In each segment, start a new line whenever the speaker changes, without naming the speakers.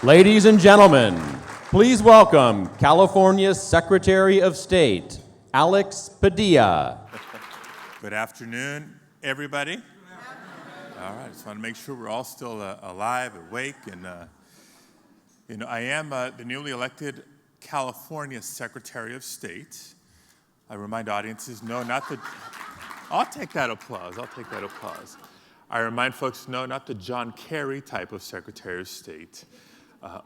Ladies and gentlemen, please welcome California's Secretary of State, Alex Padilla.
Good afternoon, everybody. All right, just want to make sure we're all still alive, awake, and I am the newly elected California Secretary of State. I remind audiences, no, not the. I'll take that applause. I remind folks, no, not the John Kerry type of Secretary of State,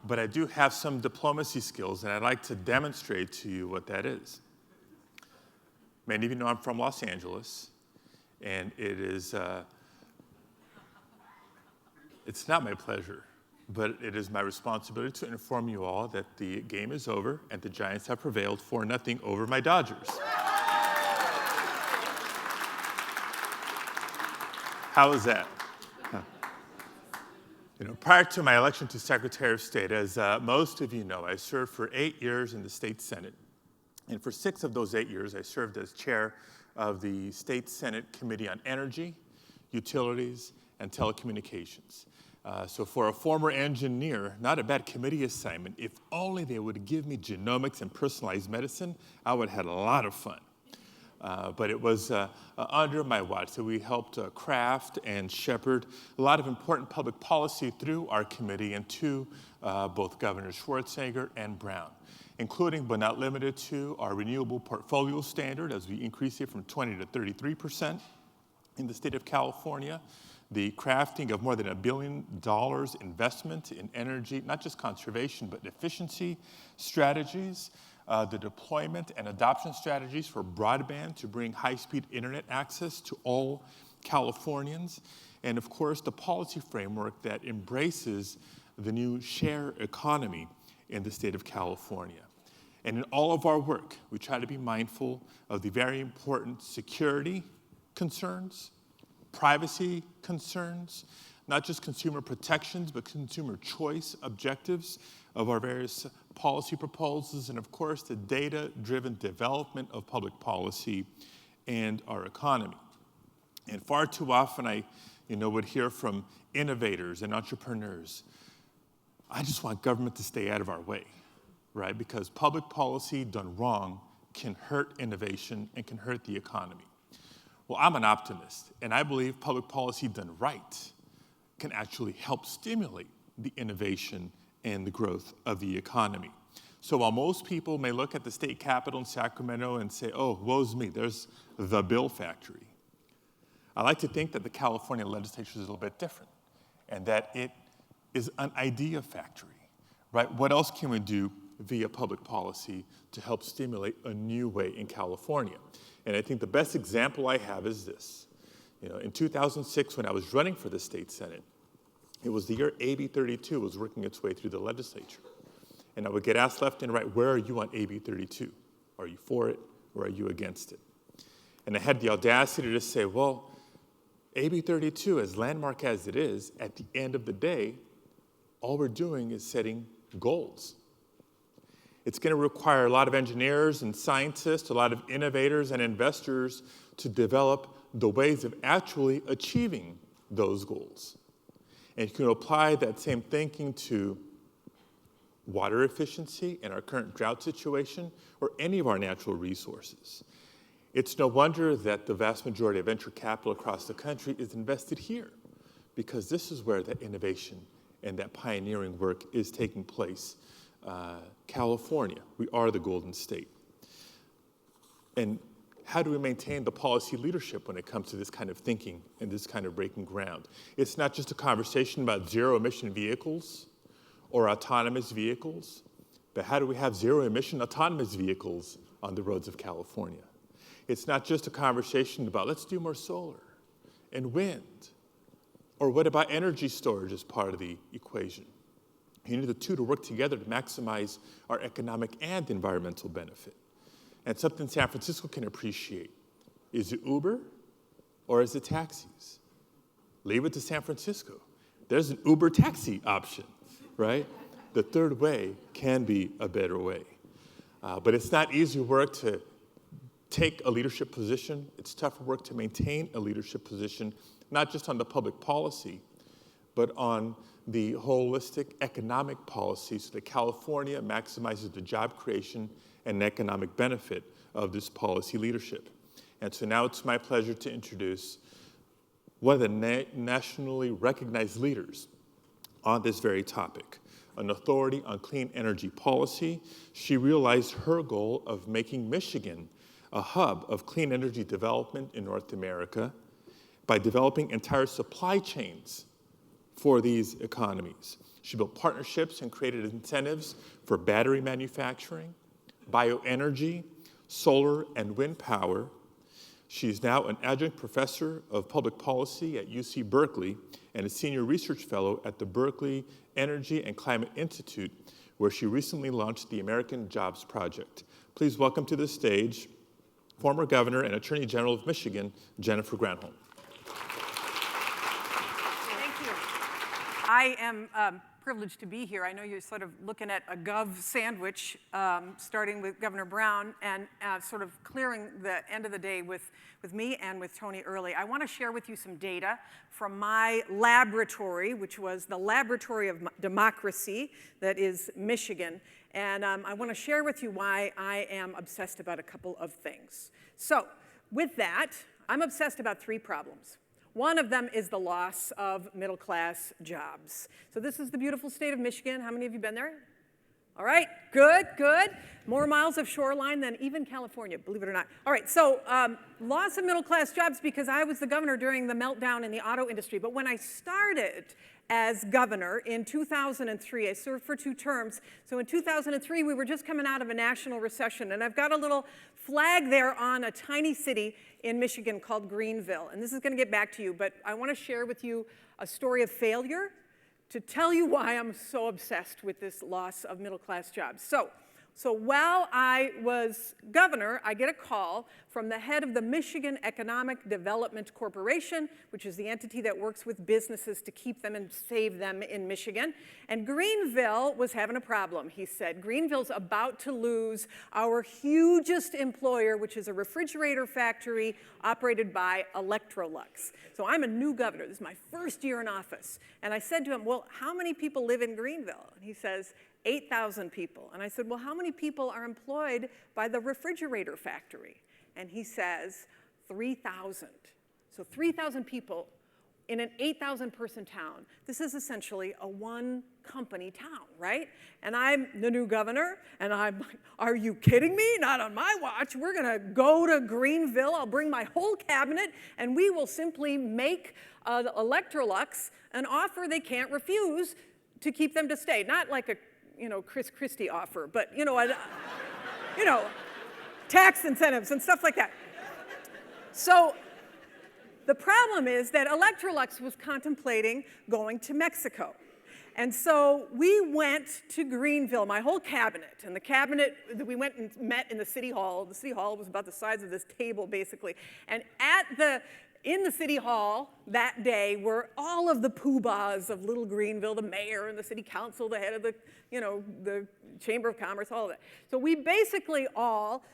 but I do have some diplomacy skills, and I'd like to demonstrate to you what that is. Many of you know I'm from Los Angeles, and it's not my pleasure, but it is my responsibility to inform you all that the game is over and the Giants have prevailed 4-0 over my Dodgers. How is that? Prior to my election to Secretary of State, as most of you know, I served for 8 years in the state Senate. And for 6 of those 8 years, I served as chair of the State Senate Committee on Energy, Utilities, and Telecommunications. So for a former engineer, not a bad committee assignment. If only they would give me genomics and personalized medicine, I would have had a lot of fun. But it was under my watch. So we helped craft and shepherd a lot of important public policy through our committee and to both Governor Schwarzenegger and Brown, including but not limited to our renewable portfolio standard as we increase it from 20 to 33% in the state of California, the crafting of more than $1 billion investment in energy, not just conservation, but efficiency strategies, the deployment and adoption strategies for broadband to bring high-speed internet access to all Californians, and of course, the policy framework that embraces the new share economy in the state of California. And in all of our work, we try to be mindful of the very important security concerns, privacy concerns, not just consumer protections, but consumer choice objectives of our various policy proposals, and of course, the data-driven development of public policy and our economy. And far too often, I would hear from innovators and entrepreneurs, I just want government to stay out of our way, right? Because public policy done wrong can hurt innovation and can hurt the economy. Well, I'm an optimist, and I believe public policy done right can actually help stimulate the innovation and the growth of the economy. So while most people may look at the state capitol in Sacramento and say, oh, woe's me, there's the bill factory, I like to think that the California legislature is a little bit different and that it is an idea factory, right? What else can we do via public policy to help stimulate a new way in California? And I think the best example I have is this. In 2006, when I was running for the state Senate, it was the year AB 32 was working its way through the legislature. And I would get asked left and right, where are you on AB 32? Are you for it or are you against it? And I had the audacity to say, well, AB 32, as landmark as it is, at the end of the day, all we're doing is setting goals. It's going to require a lot of engineers and scientists, a lot of innovators and investors to develop the ways of actually achieving those goals. And you can apply that same thinking to water efficiency in our current drought situation or any of our natural resources. It's no wonder that the vast majority of venture capital across the country is invested here, because this is where that innovation and that pioneering work is taking place. California, we are the Golden State. And how do we maintain the policy leadership when it comes to this kind of thinking and this kind of breaking ground? It's not just a conversation about zero-emission vehicles or autonomous vehicles, but how do we have zero-emission autonomous vehicles on the roads of California? It's not just a conversation about let's do more solar and wind, or what about energy storage as part of the equation? You need the two to work together to maximize our economic and environmental benefit. And something San Francisco can appreciate. Is it Uber or is it taxis? Leave it to San Francisco. There's an Uber taxi option, right? The third way can be a better way. But it's not easy work to take a leadership position. It's tougher work to maintain a leadership position, not just on the public policy, but on the holistic economic policy so that California maximizes the job creation and economic benefit of this policy leadership. And so now it's my pleasure to introduce one of the nationally recognized leaders on this very topic. An authority on clean energy policy, she realized her goal of making Michigan a hub of clean energy development in North America by developing entire supply chains for these economies. She built partnerships and created incentives for battery manufacturing, bioenergy, solar and wind power. She is now an adjunct professor of public policy at UC Berkeley and a senior research fellow at the Berkeley Energy and Climate Institute, where she recently launched the American Jobs Project. Please welcome to the stage former Governor and Attorney General of Michigan, Jennifer Granholm.
Thank you. I am privileged to be here. I know you're sort of looking at a gov sandwich, starting with Governor Brown and sort of clearing the end of the day with me and with Tony Early. I want to share with you some data from my laboratory, which was the Laboratory of Democracy, that is Michigan. And I want to share with you why I am obsessed about a couple of things. So with that, I'm obsessed about three problems. One of them is the loss of middle-class jobs. So this is the beautiful state of Michigan. How many of you been there? All right, good, good. More miles of shoreline than even California, believe it or not. All right, so loss of middle-class jobs because I was the governor during the meltdown in the auto industry. But when I started as governor in 2003, I served for 2 terms. So in 2003, we were just coming out of a national recession. And I've got a little flag there on a tiny city in Michigan called Greenville. And this is going to get back to you, but I want to share with you a story of failure to tell you why I'm so obsessed with this loss of middle-class jobs. So while I was governor, I get a call from the head of the Michigan Economic Development Corporation, which is the entity that works with businesses to keep them and save them in Michigan. And Greenville was having a problem, he said. Greenville's about to lose our hugest employer, which is a refrigerator factory operated by Electrolux. So I'm a new governor. This is my first year in office. And I said to him, well, how many people live in Greenville? And he says, 8,000 people. And I said, well, how many people are employed by the refrigerator factory? And he says, 3,000. So 3,000 people in an 8,000 person town. This is essentially a one-company town, right? And I'm the new governor, and I'm like, are you kidding me? Not on my watch. We're gonna go to Greenville. I'll bring my whole cabinet, and we will simply make Electrolux an offer they can't refuse to keep them to stay. Not like a Chris Christie offer, but tax incentives and stuff like that. So the problem is that Electrolux was contemplating going to Mexico. And so we went to Greenville, my whole cabinet, and the cabinet, we went and met in the city hall. The city hall was about the size of this table, basically. And in the city hall that day were all of the poobahs of Little Greenville, the mayor and the city council, the head of the Chamber of Commerce, all of that. So we basically all,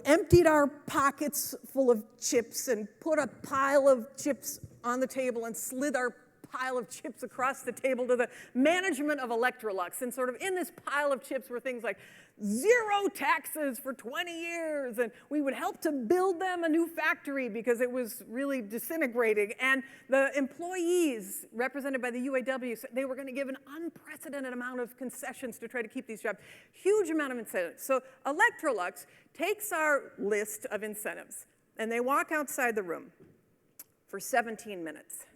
emptied our pockets full of chips and put a pile of chips on the table and slid our pile of chips across the table to the management of Electrolux. And sort of in this pile of chips were things like 0 taxes for 20 years, and we would help to build them a new factory because it was really disintegrating. And the employees, represented by the UAW, said they were going to give an unprecedented amount of concessions to try to keep these jobs. Huge amount of incentives. So Electrolux takes our list of incentives, and they walk outside the room for 17 minutes.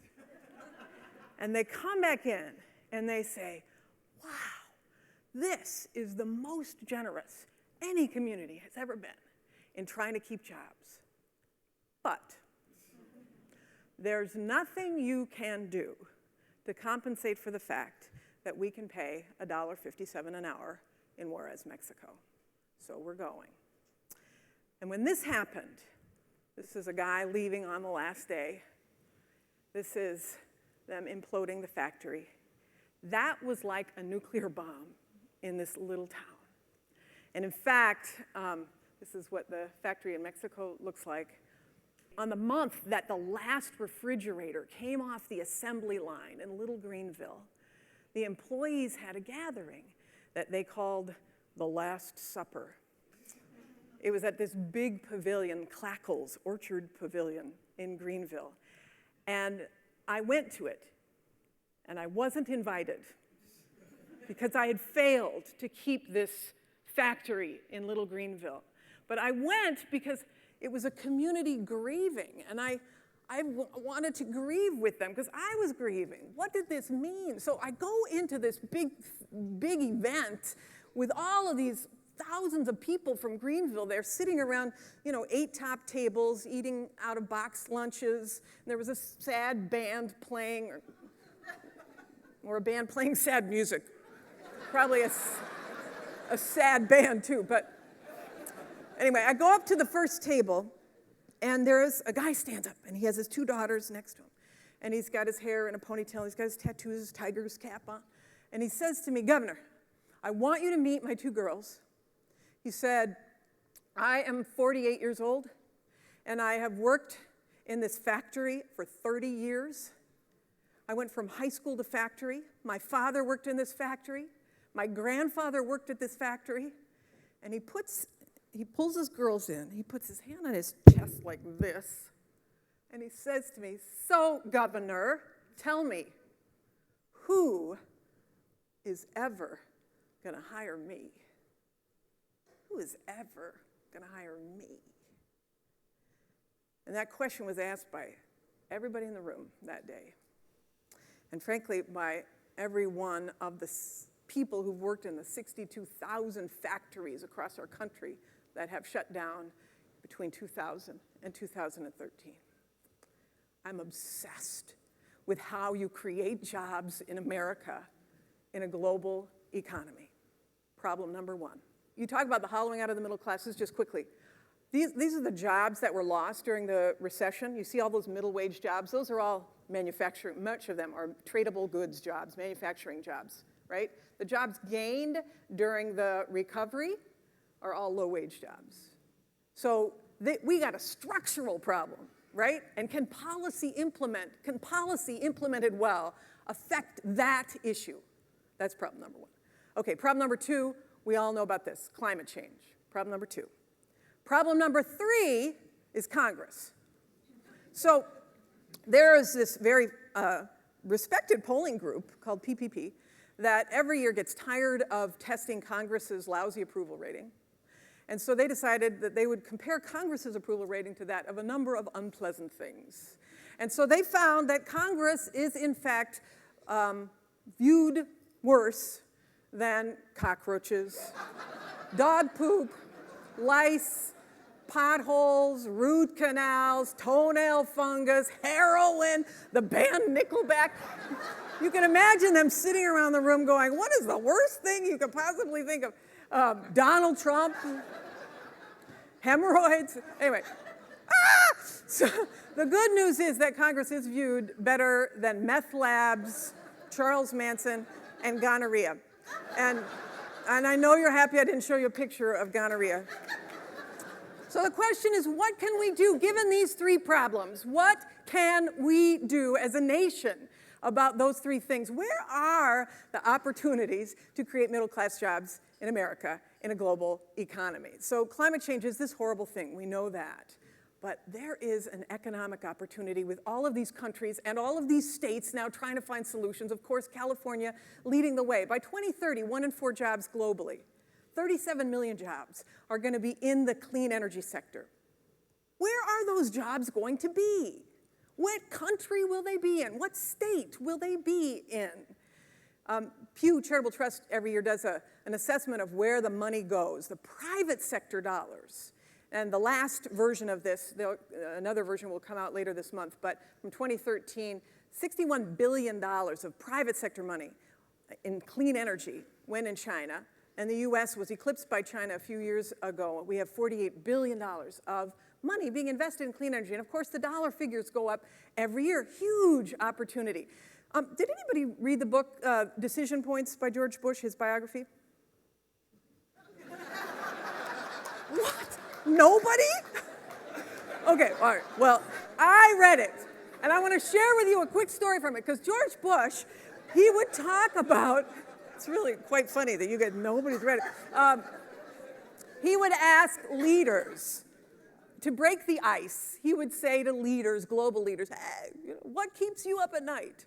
And they come back in, and they say, wow, this is the most generous any community has ever been in trying to keep jobs. But there's nothing you can do to compensate for the fact that we can pay $1.57 an hour in Juarez, Mexico. So we're going. And when this happened, this is a guy leaving on the last day. This is them imploding the factory. That was like a nuclear bomb in this little town. And in fact, this is what the factory in Mexico looks like. On the month that the last refrigerator came off the assembly line in Little Greenville, the employees had a gathering that they called the Last Supper. It was at this big pavilion, Clackles Orchard Pavilion in Greenville. And I went to it, and I wasn't invited because I had failed to keep this factory in Little Greenville. But I went because it was a community grieving, and I wanted to grieve with them because I was grieving. What did this mean? So I go into this big event with all of these thousands of people from Greenville. They're sitting around, 8 top tables, eating out of box lunches. And there was a sad band playing, or a band playing sad music. Probably a sad band too, but anyway, I go up to the first table, and there's a guy stands up, and he has his 2 daughters next to him. And he's got his hair in a ponytail, he's got his tattoos, his tiger's cap on. And he says to me, "Governor, I want you to meet my 2 girls." He said, "I am 48 years old, and I have worked in this factory for 30 years. I went from high school to factory. My father worked in this factory. My grandfather worked at this factory." And he pulls his girls in. He puts his hand on his chest like this, and he says to me, "So, Governor, tell me, who is ever going to hire me? Who is ever going to hire me?" And that question was asked by everybody in the room that day. And frankly, by every one of the people who've worked in the 62,000 factories across our country that have shut down between 2000 and 2013. I'm obsessed with how you create jobs in America in a global economy. Problem number 1. You talk about the hollowing out of the middle classes just quickly. These are the jobs that were lost during the recession. You see all those middle wage jobs. Those are all manufacturing. Much of them are tradable goods jobs, manufacturing jobs, right? The jobs gained during the recovery are all low wage jobs. So we got a structural problem, right? And can policy implemented well affect that issue? That's problem number 1. Okay, problem number 2, we all know about this, climate change. Problem number 2. Problem number 3 is Congress. So there is this very respected polling group called PPP that every year gets tired of testing Congress's lousy approval rating. And so they decided that they would compare Congress's approval rating to that of a number of unpleasant things. And so they found that Congress is, in fact, viewed worse than cockroaches, dog poop, lice, potholes, root canals, toenail fungus, heroin, the band Nickelback. You can imagine them sitting around the room going, "What is the worst thing you could possibly think of?" Donald Trump, hemorrhoids. Anyway, so the good news is that Congress is viewed better than meth labs, Charles Manson, and gonorrhea. And I know you're happy I didn't show you a picture of gonorrhea. So the question is, what can we do given these 3 problems? What can we do as a nation about those 3 things? Where are the opportunities to create middle-class jobs in America in a global economy? So climate change is this horrible thing. We know that. But there is an economic opportunity with all of these countries and all of these states now trying to find solutions. Of course, California leading the way. By 2030, 1 in 4 jobs globally, 37 million jobs are going to be in the clean energy sector. Where are those jobs going to be? What country will they be in? What state will they be in? Pew Charitable Trust every year does an assessment of where the money goes, the private sector dollars. And the last version of this, another version will come out later this month, but from 2013, $61 billion of private sector money in clean energy went in China, and the US was eclipsed by China a few years ago. We have $48 billion of money being invested in clean energy. And of course, the dollar figures go up every year. Huge opportunity. Did anybody read the book Decision Points by George Bush, his biography? What? Nobody? Okay, all right. Well, I read it, and I want to share with you a quick story from it, because George Bush, he would talk about, it's really quite funny that you get, nobody's read it. He would ask leaders to break the ice. He would say to leaders, global leaders, hey, what keeps you up at night?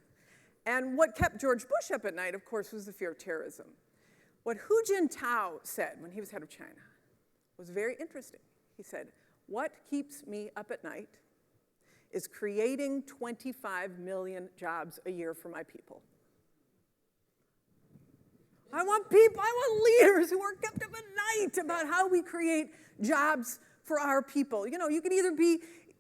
And what kept George Bush up at night, of course, was the fear of terrorism. What Hu Jintao said when he was head of China was very interesting. He said, what keeps me up at night is creating 25 million jobs a year for my people. I want leaders who are kept up at night about how we create jobs for our people. You know, you can either be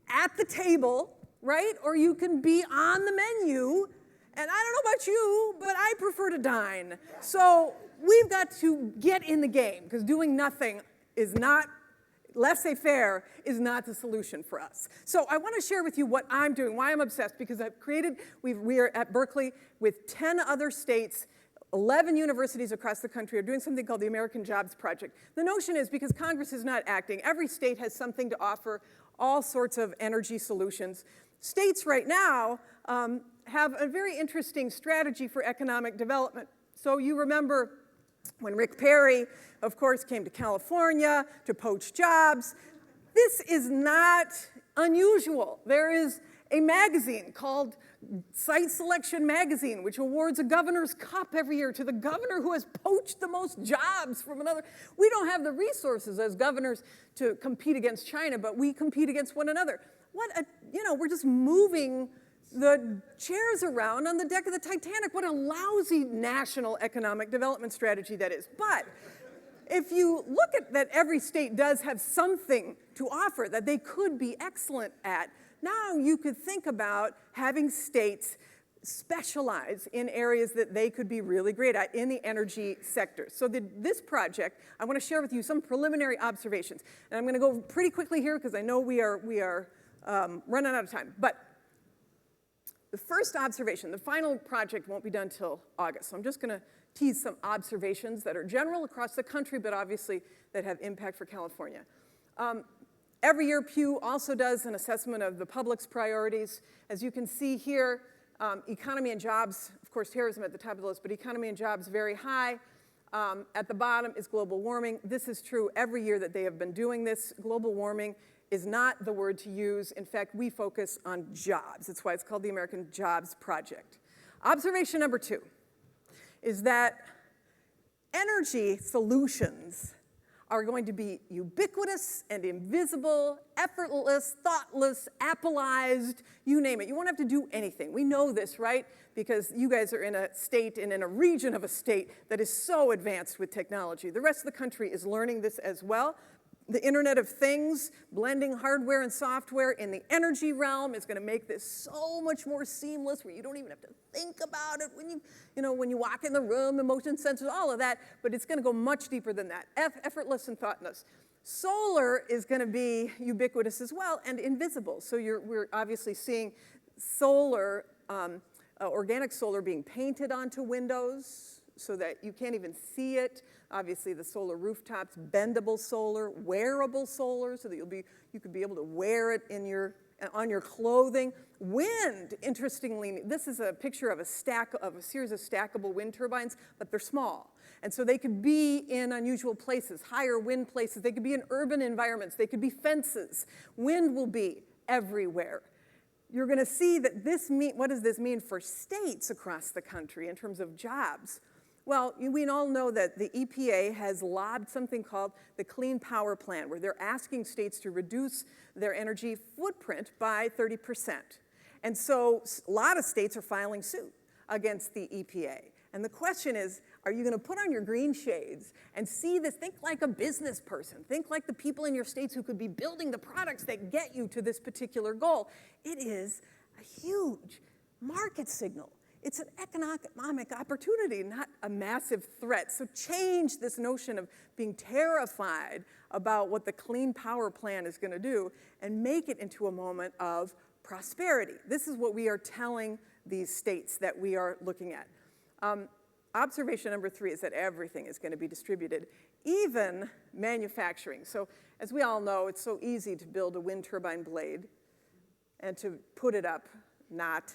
at the table, right, or you can be on the menu. And I don't know about you, but I prefer to dine. So we've got to get in the game, because doing nothing is not, laissez-faire is not the solution for us. So I want to share with you what I'm doing, why I'm obsessed, because we are at Berkeley with 10 other states, 11 universities across the country are doing something called the American Jobs Project. The notion is, because Congress is not acting, every state has something to offer, all sorts of energy solutions. States right now have a very interesting strategy for economic development. So you remember when Rick Perry, of course, came to California to poach jobs. This is not unusual. There is a magazine called Site Selection Magazine, which awards a governor's cup every year to the governor who has poached the most jobs from another. We don't have the resources as governors to compete against China, but we compete against one another. We're just moving the chairs around on the deck of the Titanic. What a lousy national economic development strategy that is. But if you look at that, every state does have something to offer that they could be excellent at. Now you could think about having states specialize in areas that they could be really great at in the energy sector. So this project, I want to share with you some preliminary observations. And I'm going to go pretty quickly here because I know we are running out of time. But the first observation, the final project won't be done till August. So I'm just going to tease some observations that are general across the country, but obviously that have impact for California. Every year, Pew also does an assessment of the public's priorities. As you can see here, economy and jobs, of course, terrorism at the top of the list, but economy and jobs very high. At the bottom is global warming. This is true every year that they have been doing this. Global warming is not the word to use. In fact, we focus on jobs. That's why it's called the American Jobs Project. Observation number 2 is that energy solutions are going to be ubiquitous and invisible, effortless, thoughtless, Appleized, you name it. You won't have to do anything. We know this, right? Because you guys are in a state and in a region of a state that is so advanced with technology. The rest of the country is learning this as well. The Internet of Things, blending hardware and software in the energy realm is going to make this so much more seamless, where you don't even have to think about it when you walk in the room, the motion sensors, all of that, but it's going to go much deeper than that, effortless and thoughtless. Solar is going to be ubiquitous as well and invisible. So we're obviously seeing solar, organic solar being painted onto windows so that you can't even see it. Obviously, the solar rooftops, bendable solar, wearable solar, so that you could be able to wear it on your clothing. Wind, interestingly, this is a picture of a series of stackable wind turbines, but they're small. And so they could be in unusual places, higher wind places. They could be in urban environments. They could be fences. Wind will be everywhere. You're going to see that what does this mean for states across the country in terms of jobs? Well, we all know that the EPA has lobbed something called the Clean Power Plan, where they're asking states to reduce their energy footprint by 30%. And so a lot of states are filing suit against the EPA. And the question is, are you going to put on your green shades and see this? Think like a business person. Think like the people in your states who could be building the products that get you to this particular goal. It is a huge market signal. It's an economic opportunity, not a massive threat. So change this notion of being terrified about what the Clean Power Plan is going to do and make it into a moment of prosperity. This is what we are telling these states that we are looking at. Observation number 3 is that everything is going to be distributed, even manufacturing. So as we all know, it's so easy to build a wind turbine blade and to put it up, not.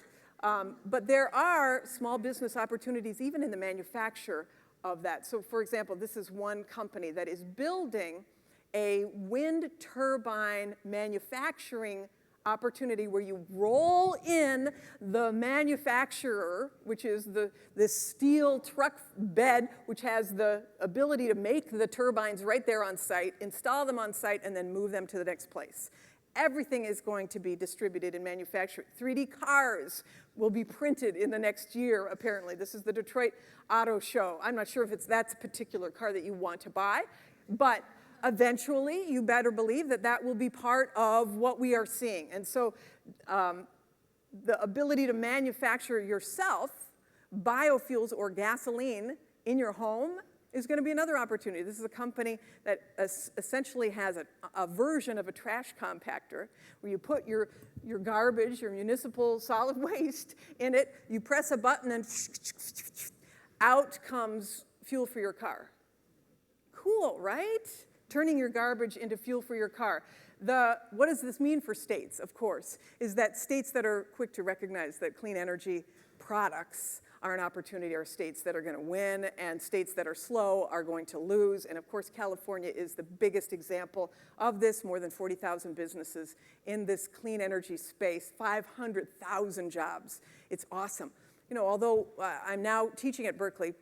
But there are small business opportunities even in the manufacture of that. So for example, this is one company that is building a wind turbine manufacturing opportunity where you roll in the manufacturer, which is this steel truck bed, which has the ability to make the turbines right there on site, install them on site, and then move them to the next place. Everything is going to be distributed in manufacturing. 3D cars will be printed in the next year, apparently. This is the Detroit Auto Show. I'm not sure if it's that particular car that you want to buy, but eventually, you better believe that that will be part of what we are seeing. And so the ability to manufacture yourself biofuels or gasoline in your home is going to be another opportunity. This is a company that essentially has a version of a trash compactor where you put your garbage, your municipal solid waste in it, you press a button and out comes fuel for your car. Cool, right? Turning your garbage into fuel for your car. What does this mean for states, of course, is that states that are quick to recognize that clean energy products are an opportunity are states that are going to win, and states that are slow are going to lose. And of course, California is the biggest example of this. More than 40,000 businesses in this clean energy space, 500,000 jobs. It's awesome. You know, although I'm now teaching at Berkeley,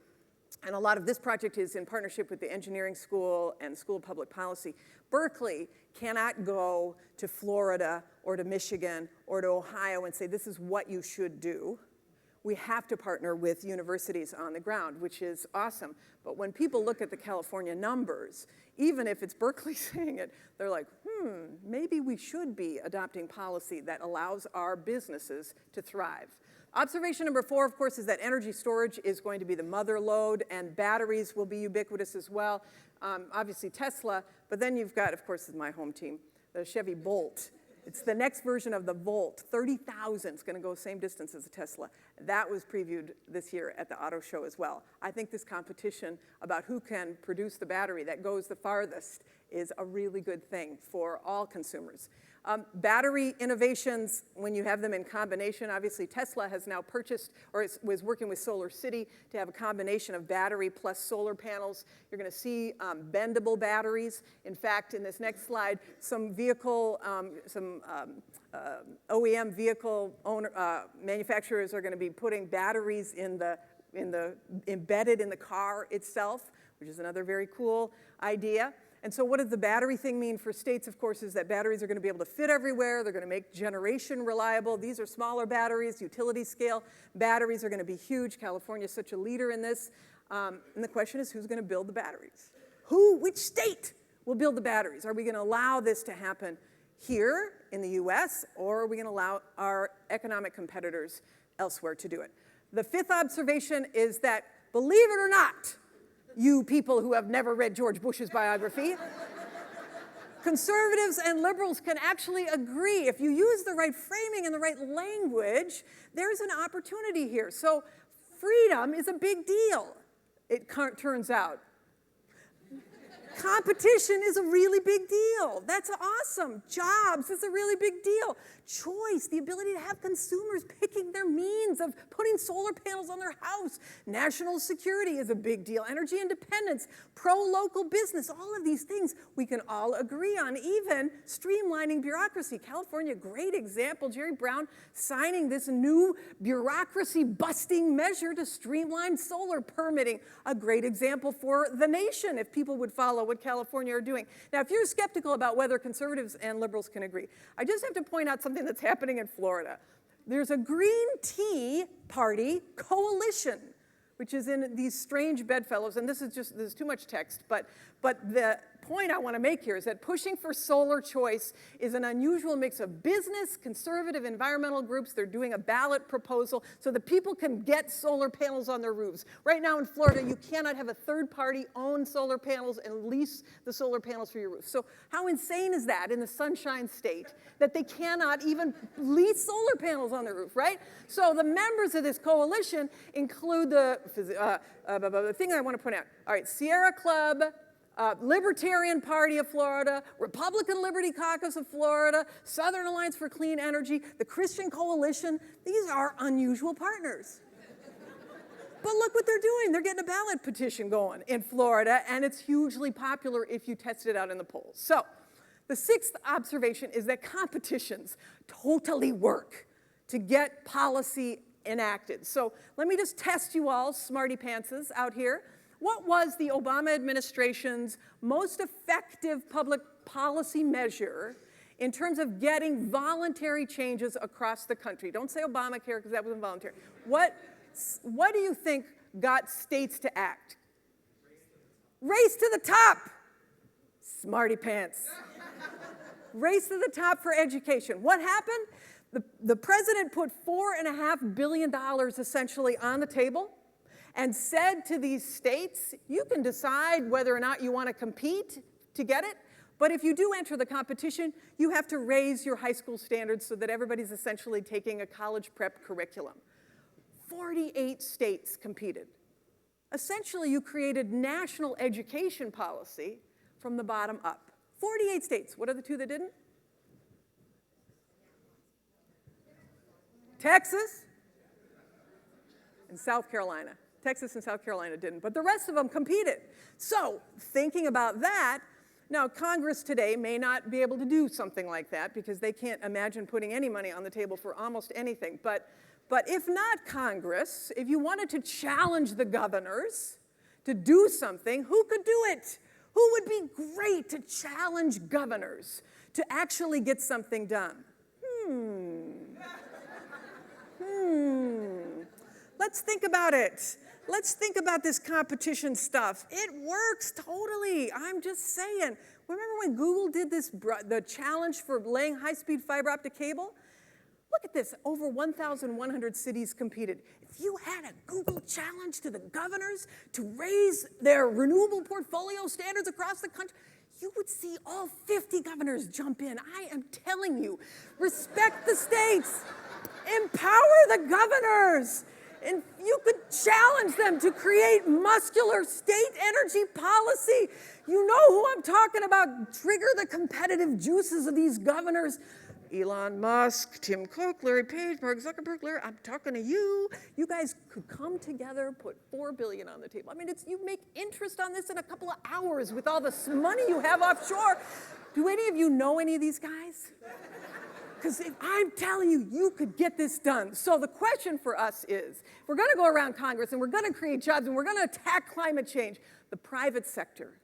and a lot of this project is in partnership with the engineering school and School of Public Policy. Berkeley cannot go to Florida or to Michigan or to Ohio and say, this is what you should do. We have to partner with universities on the ground, which is awesome. But when people look at the California numbers, even if it's Berkeley saying it, they're like, maybe we should be adopting policy that allows our businesses to thrive. Observation number 4, of course, is that energy storage is going to be the mother lode, and batteries will be ubiquitous as well. Obviously Tesla, but then you've got, of course, this is my home team, the Chevy Bolt. It's the next version of the Volt. 30,000 is going to go the same distance as a Tesla. That was previewed this year at the auto show as well. I think this competition about who can produce the battery that goes the farthest is a really good thing for all consumers. Battery innovations, when you have them in combination, obviously Tesla has now purchased or was working with Solar City to have a combination of battery plus solar panels. You're going to see bendable batteries. In fact, in this next slide, some vehicle, OEM vehicle manufacturers are going to be putting batteries embedded in the car itself, which is another very cool idea. And so what does the battery thing mean for states, of course, is that batteries are going to be able to fit everywhere. They're going to make generation reliable. These are smaller batteries. Utility scale batteries are going to be huge. California is such a leader in this. And the question is, who's going to build the batteries? Which state will build the batteries? Are we going to allow this to happen here in the US, or are we going to allow our economic competitors elsewhere to do it? The 5th observation is that, believe it or not, you people who have never read George Bush's biography, conservatives and liberals can actually agree. If you use the right framing and the right language, there's an opportunity here. So freedom is a big deal, it turns out. Competition is a really big deal. That's awesome. Jobs is a really big deal. Choice, the ability to have consumers picking their means of putting solar panels on their house. National security is a big deal. Energy independence, pro-local business, all of these things we can all agree on, even streamlining bureaucracy. California, great example. Jerry Brown signing this new bureaucracy-busting measure to streamline solar permitting. A great example for the nation if people would follow what California are doing. Now, if you're skeptical about whether conservatives and liberals can agree, I just have to point out something that's happening in Florida. There's a Green Tea Party coalition, which is in these strange bedfellows, and this is too much text, but the point I want to make here is that pushing for solar choice is an unusual mix of business, conservative, environmental groups. They're doing a ballot proposal so that people can get solar panels on their roofs. Right now in Florida, you cannot have a third party own solar panels and lease the solar panels for your roof. So how insane is that in the Sunshine State that they cannot even lease solar panels on their roof, right? So the members of this coalition include the thing I want to point out. All right, Sierra Club, Libertarian Party of Florida, Republican Liberty Caucus of Florida, Southern Alliance for Clean Energy, the Christian Coalition. These are unusual partners. But look what they're doing. They're getting a ballot petition going in Florida, and it's hugely popular if you test it out in the polls. So the sixth observation is that competitions totally work to get policy enacted. So let me just test you all, smarty pantses out here. What was the Obama administration's most effective public policy measure in terms of getting voluntary changes across the country? Don't say Obamacare because that wasn't voluntary. What do you think got states to act? Race to the top. Smarty pants. Race to the top for education. What happened? The president put $4.5 billion essentially on the table and said to these states, you can decide whether or not you want to compete to get it, but if you do enter the competition, you have to raise your high school standards so that everybody's essentially taking a college prep curriculum. 48 states competed. Essentially, you created national education policy from the bottom up. 48 states. What are the two that didn't? Texas and South Carolina. Texas and South Carolina didn't, but the rest of them competed. So, thinking about that, now Congress today may not be able to do something like that because they can't imagine putting any money on the table for almost anything. But if not Congress, if you wanted to challenge the governors to do something, who could do it? Who would be great to challenge governors to actually get something done? Let's think about it. Let's think about this competition stuff. It works totally. I'm just saying. Remember when Google did the challenge for laying high-speed fiber optic cable? Look at this. Over 1,100 cities competed. If you had a Google challenge to the governors to raise their renewable portfolio standards across the country, you would see all 50 governors jump in. I am telling you, respect the states. Empower the governors. And you could challenge them to create muscular state energy policy. You know who I'm talking about. Trigger the competitive juices of these governors. Elon Musk, Tim Cook, Larry Page, Mark Zuckerberg, I'm talking to you. You guys could come together, put $4 billion on the table. I mean, you make interest on this in a couple of hours with all this money you have offshore. Do any of you know any of these guys? Because I'm telling you, you could get this done. So the question for us is, we're going to go around Congress and we're going to create jobs and we're going to attack climate change. The private sector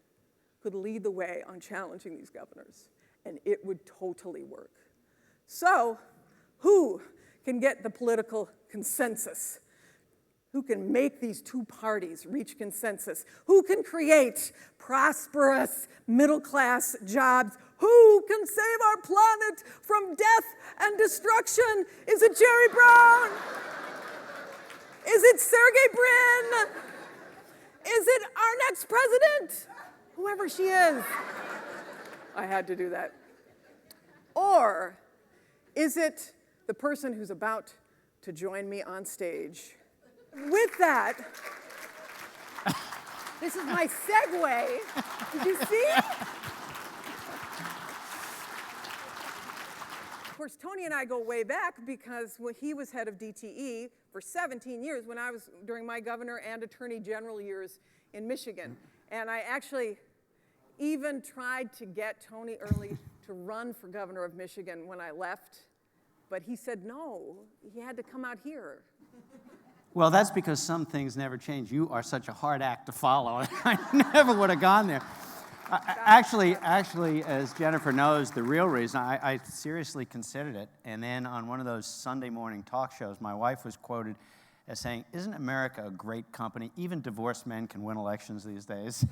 could lead the way on challenging these governors, and it would totally work. So who can get the political consensus? Who can make these two parties reach consensus? Who can create prosperous middle-class jobs? Who can save our planet from death and destruction? Is it Jerry Brown? Is it Sergey Brin? Is it our next president? Whoever she is. I had to do that. Or is it the person who's about to join me on stage? With that, this is my segue. Did you see? Of course, Tony and I go way back because he was head of DTE for 17 years when I was during my governor and attorney general years in Michigan. And I actually even tried to get Tony Early to run for governor of Michigan when I left, but he said no, he had to come out here.
Well, that's because some things never change. You are such a hard act to follow. I never would have gone there. Actually, as Jennifer knows, the real reason, I seriously considered it. And then on one of those Sunday morning talk shows, my wife was quoted as saying, isn't America a great company? Even divorced men can win elections these days.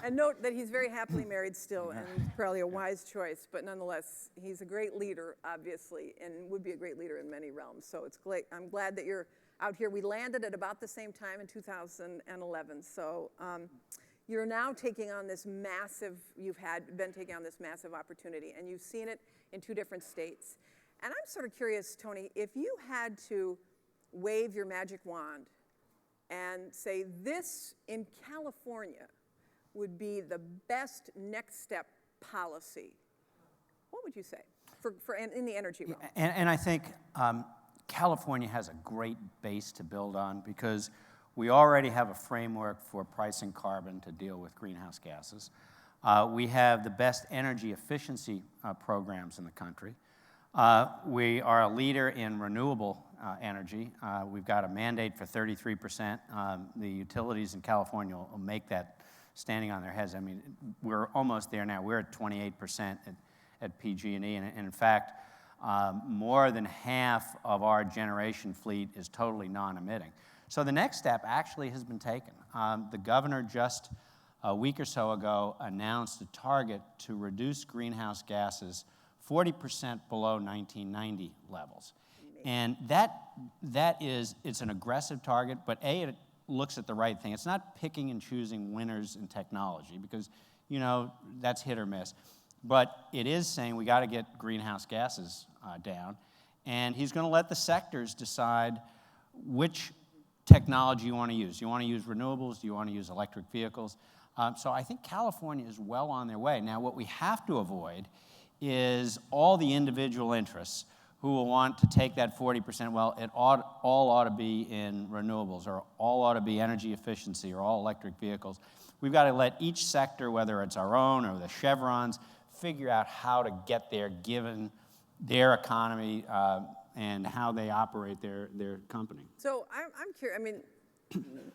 And note that he's very happily married still, and probably a wise choice, but nonetheless, he's a great leader, obviously, and would be a great leader in many realms. So it's great. I'm glad that you're out here. We landed at about the same time in 2011. So you're now taking on this massive, been taking on this massive opportunity, and you've seen it in 2 different states. And I'm sort of curious, Tony, if you had to wave your magic wand and say this in California would be the best next step policy, what would you say in the energy realm?
And I think California has a great base to build on because we already have a framework for pricing carbon to deal with greenhouse gases. We have the best energy efficiency programs in the country. We are a leader in renewable energy. We've got a mandate for 33%. The utilities in California will make that standing on their heads. I mean, we're almost there now. We're at 28% at PG&E, and in fact, more than half of our generation fleet is totally non-emitting. So the next step actually has been taken. The governor just a week or so ago announced a target to reduce greenhouse gases 40% below 1990 levels. And it's an aggressive target, but it looks at the right thing. It's not picking and choosing winners in technology because, that's hit or miss. But it is saying we got to get greenhouse gases down. And he's going to let the sectors decide which technology you want to use. Do you want to use renewables? Do you want to use electric vehicles? So I think California is well on their way. Now, what we have to avoid is all the individual interests who will want to take that 40%, well, it all ought to be in renewables, or all ought to be energy efficiency, or all electric vehicles. We've got to let each sector, whether it's our own or the Chevrons, figure out how to get there given their economy and how they operate their company.
So I'm curious, I mean,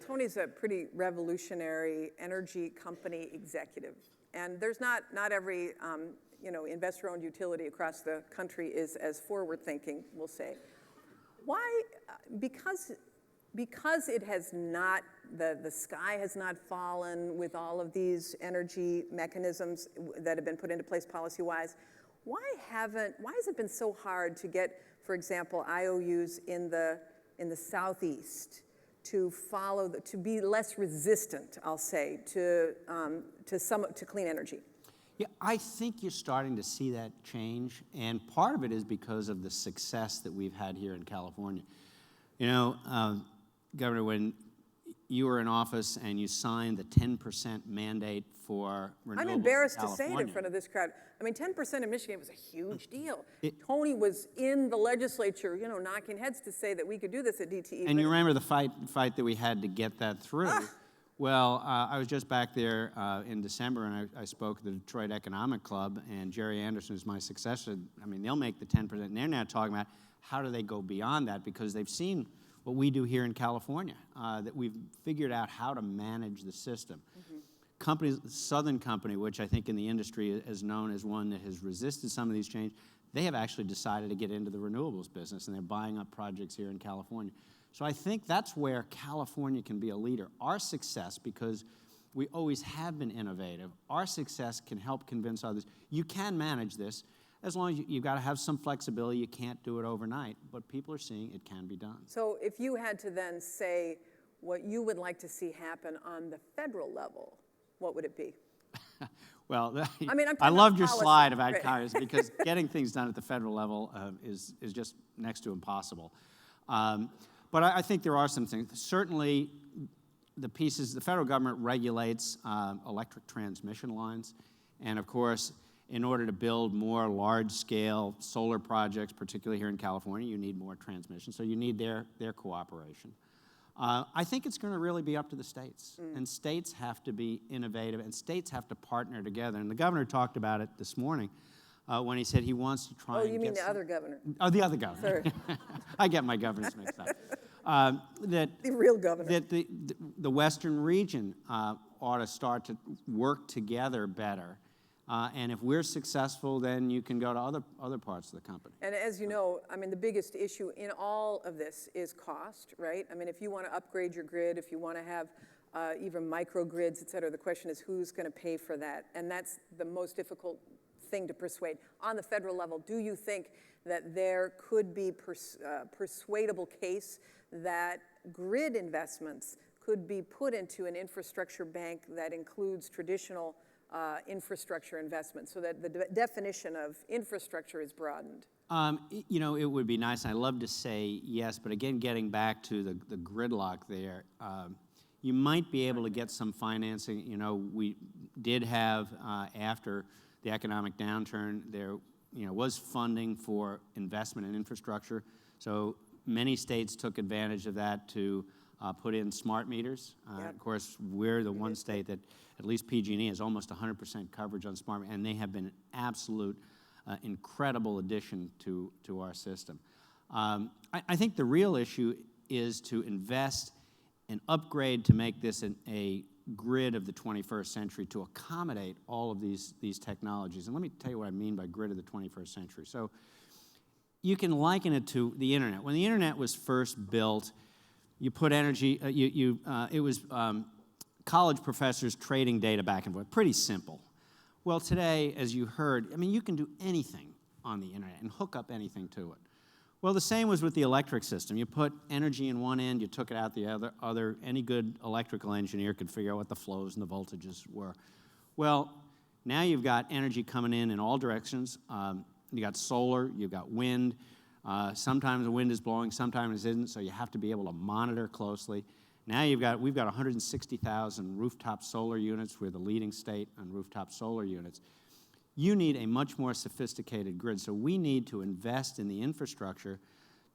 Tony's a pretty revolutionary energy company executive, and there's not every investor-owned utility across the country is as forward-thinking, we'll say. Why? Because it has not, the sky has not fallen with all of these energy mechanisms that have been put into place policy-wise. Why has it been so hard to get, for example, IOUs in the Southeast to follow, to be less resistant, I'll say, to clean energy?
Yeah, I think you're starting to see that change, and part of it is because of the success that we've had here in California. Governor, when you were in office and you signed the 10% mandate for renewables
I'm embarrassed
in
to say it in front of this crowd. I mean, 10% in Michigan was a huge deal. Tony was in the legislature, knocking heads to say that we could do this at DTE.
And you remember the fight that we had to get that through. Well, I was just back there in December, and I spoke at the Detroit Economic Club, and Jerry Anderson is my successor. I mean, they'll make the 10%, and they're now talking about how do they go beyond that, because they've seen what we do here in California, that we've figured out how to manage the system. Companies, Southern Company, which I think in the industry is known as one that has resisted some of these changes, they have actually decided to get into the renewables business, and they're buying up projects here in California. So I think that's where California can be a leader. Our success, because we always have been innovative, our success can help convince others. You can manage this, as long as you've got to have some flexibility. You can't do it overnight, but people are seeing it can be done.
So if you had to then say what you would like to see happen on the federal level, what would it be?
Well,
I mean,
I loved your
policy,
slide about
right?
Congress, because getting things done at the federal level is just next to impossible. But I think there are some things. Certainly, the federal government regulates electric transmission lines, and of course, in order to build more large-scale solar projects, particularly here in California, you need more transmission, so you need their cooperation. I think it's going to really be up to the states, and states have to be innovative, and states have to partner together. And the governor talked about it this morning when he said he wants to try and
you mean the other governor?
Oh, the other governor.
Sorry.
I get my governors mixed up.
The real governor.
That the Western region ought to start to work together better And if we're successful, then you can go to other parts of the company.
And as you know, I mean, the biggest issue in all of this is cost, right? I mean, if you want to upgrade your grid, if you want to have even microgrids, et cetera, the question is who's going to pay for that? And that's the most difficult thing to persuade. On the federal level, do you think that there could be persuadable case that grid investments could be put into an infrastructure bank that includes traditional infrastructure investment, so that the definition of infrastructure is broadened?
You know, it would be nice. I love to say yes, but again, getting back to the gridlock there, you might be able to get some financing. You know, we did have, after the economic downturn, there was funding for investment in infrastructure. So many states took advantage of that to put in smart meters. Of course, we're the one state that, at least PG&E, has almost 100% coverage on smart meters, and they have been an absolute incredible addition to our system. I think the real issue is to invest and upgrade to make this a grid of the 21st century to accommodate all of these technologies. And let me tell you what I mean by grid of the 21st century. So you can liken it to the internet. When the internet was first built, you put energy, it was college professors trading data back and forth. Pretty simple. Well, today, as you heard, I mean, you can do anything on the internet and hook up anything to it. Well, the same was with the electric system. You put energy in one end, you took it out the other. Any good electrical engineer could figure out what the flows and the voltages were. Well, now you've got energy coming in all directions. You got solar, you've got wind. Sometimes the wind is blowing, sometimes it isn't, so you have to be able to monitor closely. Now we've got 160,000 rooftop solar units. We're the leading state on rooftop solar units. You need a much more sophisticated grid, so we need to invest in the infrastructure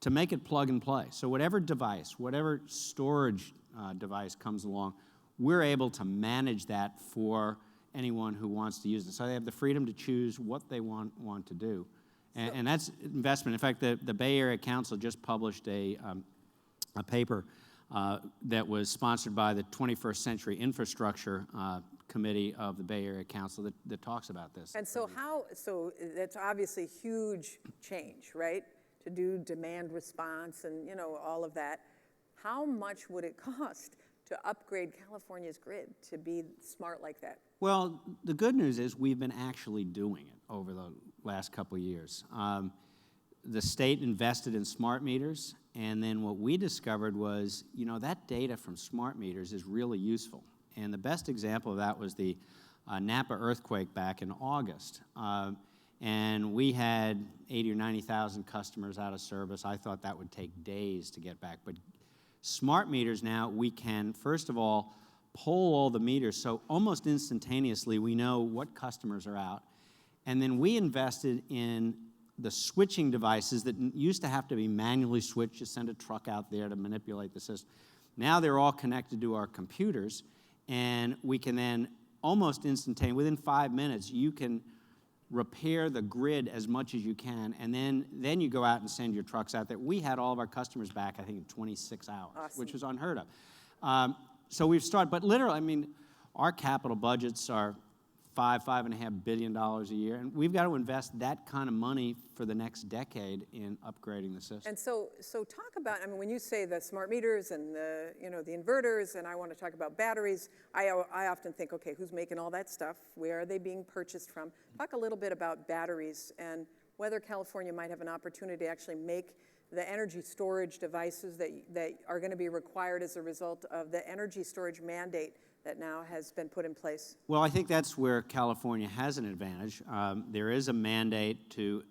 to make it plug and play. So whatever device, whatever storage device comes along, we're able to manage that for anyone who wants to use it. So they have the freedom to choose what they want to do. And that's investment. In fact, the Bay Area Council just published a paper that was sponsored by the 21st Century Infrastructure Committee of the Bay Area Council that talks about this.
And so so that's obviously huge change, right? To do demand response and, all of that. How much would it cost to upgrade California's grid to be smart like that?
Well, the good news is we've been actually doing it over the last couple of years. The state invested in smart meters, and then what we discovered was, that data from smart meters is really useful. And the best example of that was the Napa earthquake back in August. And we had 80 or 90,000 customers out of service. I thought that would take days to get back. But smart meters now, we can, first of all, poll all the meters, so almost instantaneously we know what customers are out. And then we invested in the switching devices that used to have to be manually switched. You send a truck out there to manipulate the system. Now they're all connected to our computers, and we can then almost instantaneously, within 5 minutes, you can repair the grid as much as you can, and then you go out and send your trucks out there. We had all of our customers back, I think, in 26 hours,
awesome.
Which was unheard of. So we've started, but literally, I mean, our capital budgets are $5.5 billion a year, and we've got to invest that kind of money for the next decade in upgrading the system.
And so talk about, I mean, when you say the smart meters and the inverters, and I want to talk about batteries, I often think, okay, who's making all that stuff? Where are they being purchased from? Talk a little bit about batteries and whether California might have an opportunity to actually make the energy storage devices that are going to be required as a result of the energy storage mandate that now has been put in place?
Well, I think that's where California has an advantage. There is a mandate to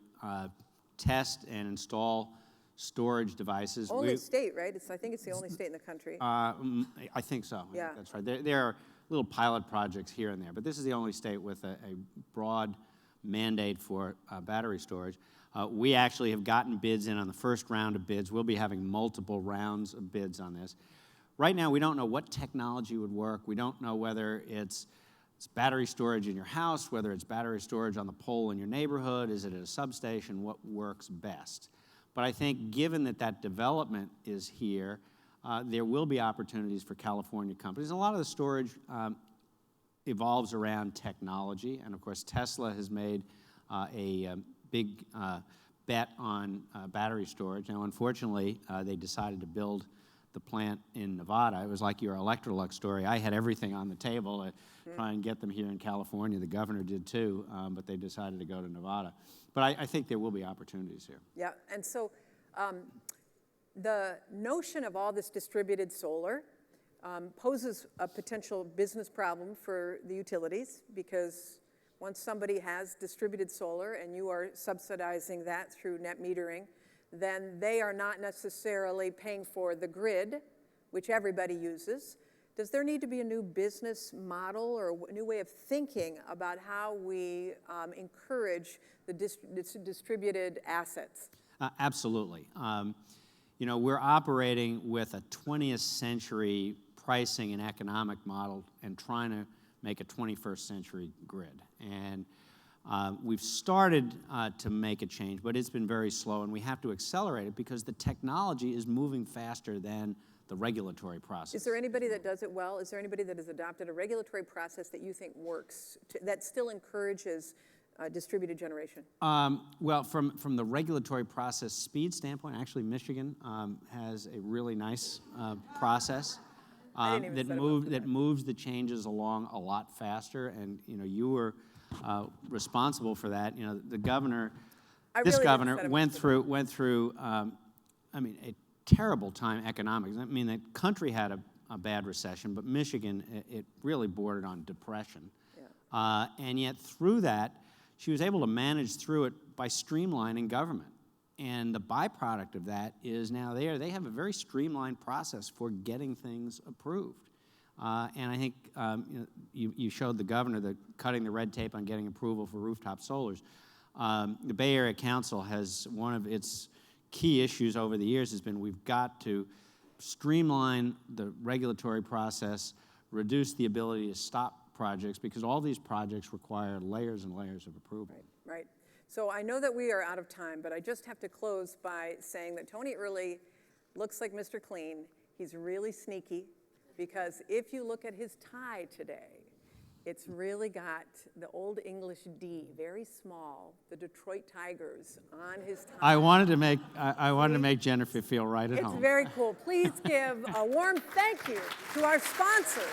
test and install storage devices.
Only state, right? I think it's the only state in the country.
I think so.
Yeah.
That's right. There are little pilot projects here and there, but this is the only state with a broad mandate for battery storage. We actually have gotten bids in on the first round of bids. We'll be having multiple rounds of bids on this. Right now, we don't know what technology would work. We don't know whether it's battery storage in your house, whether it's battery storage on the pole in your neighborhood, is it at a substation, what works best. But I think given that development is here, there will be opportunities for California companies. A lot of the storage evolves around technology, and of course Tesla has made a big bet on battery storage. Now, unfortunately, they decided to build the plant in Nevada. It was like your Electrolux story. I had everything on the table to try and get them here in California. The governor did too, but they decided to go to Nevada. But I think there will be opportunities here.
Yeah, and so the notion of all this distributed solar poses a potential business problem for the utilities, because once somebody has distributed solar and you are subsidizing that through net metering, then they are not necessarily paying for the grid, which everybody uses. Does there need to be a new business model or a new way of thinking about how we encourage the distributed assets?
Absolutely. You know, we're operating with a 20th century pricing and economic model and trying to make a 21st century grid. And we've started to make a change, but it's been very slow, and we have to accelerate it because the technology is moving faster than the regulatory process.
Is there anybody that does it well? Is there anybody that has adopted a regulatory process that you think works, that still encourages distributed generation?
Well, from the regulatory process speed standpoint, actually Michigan has a really nice process that moves the changes along a lot faster. And you know, you were responsible for that. You know, the governor, this governor went through. I mean, a terrible time economics. I mean, the country had a bad recession, but Michigan, it really bordered on depression. Yeah. And yet through that, she was able to manage through it by streamlining government. And the byproduct of that is now they have a very streamlined process for getting things approved. And I think you showed the governor cutting the red tape on getting approval for rooftop solars. The Bay Area Council has, one of its key issues over the years has been we've got to streamline the regulatory process, reduce the ability to stop projects, because all these projects require layers and layers of approval.
Right, right. So I know that we are out of time, but I just have to close by saying that Tony Early looks like Mr. Clean. He's really sneaky, because if you look at his tie today, it's really got the Old English D, very small, the Detroit Tigers on his tie.
I wanted to make Jennifer feel right at home.
It's very cool. Please give a warm thank you to our sponsor,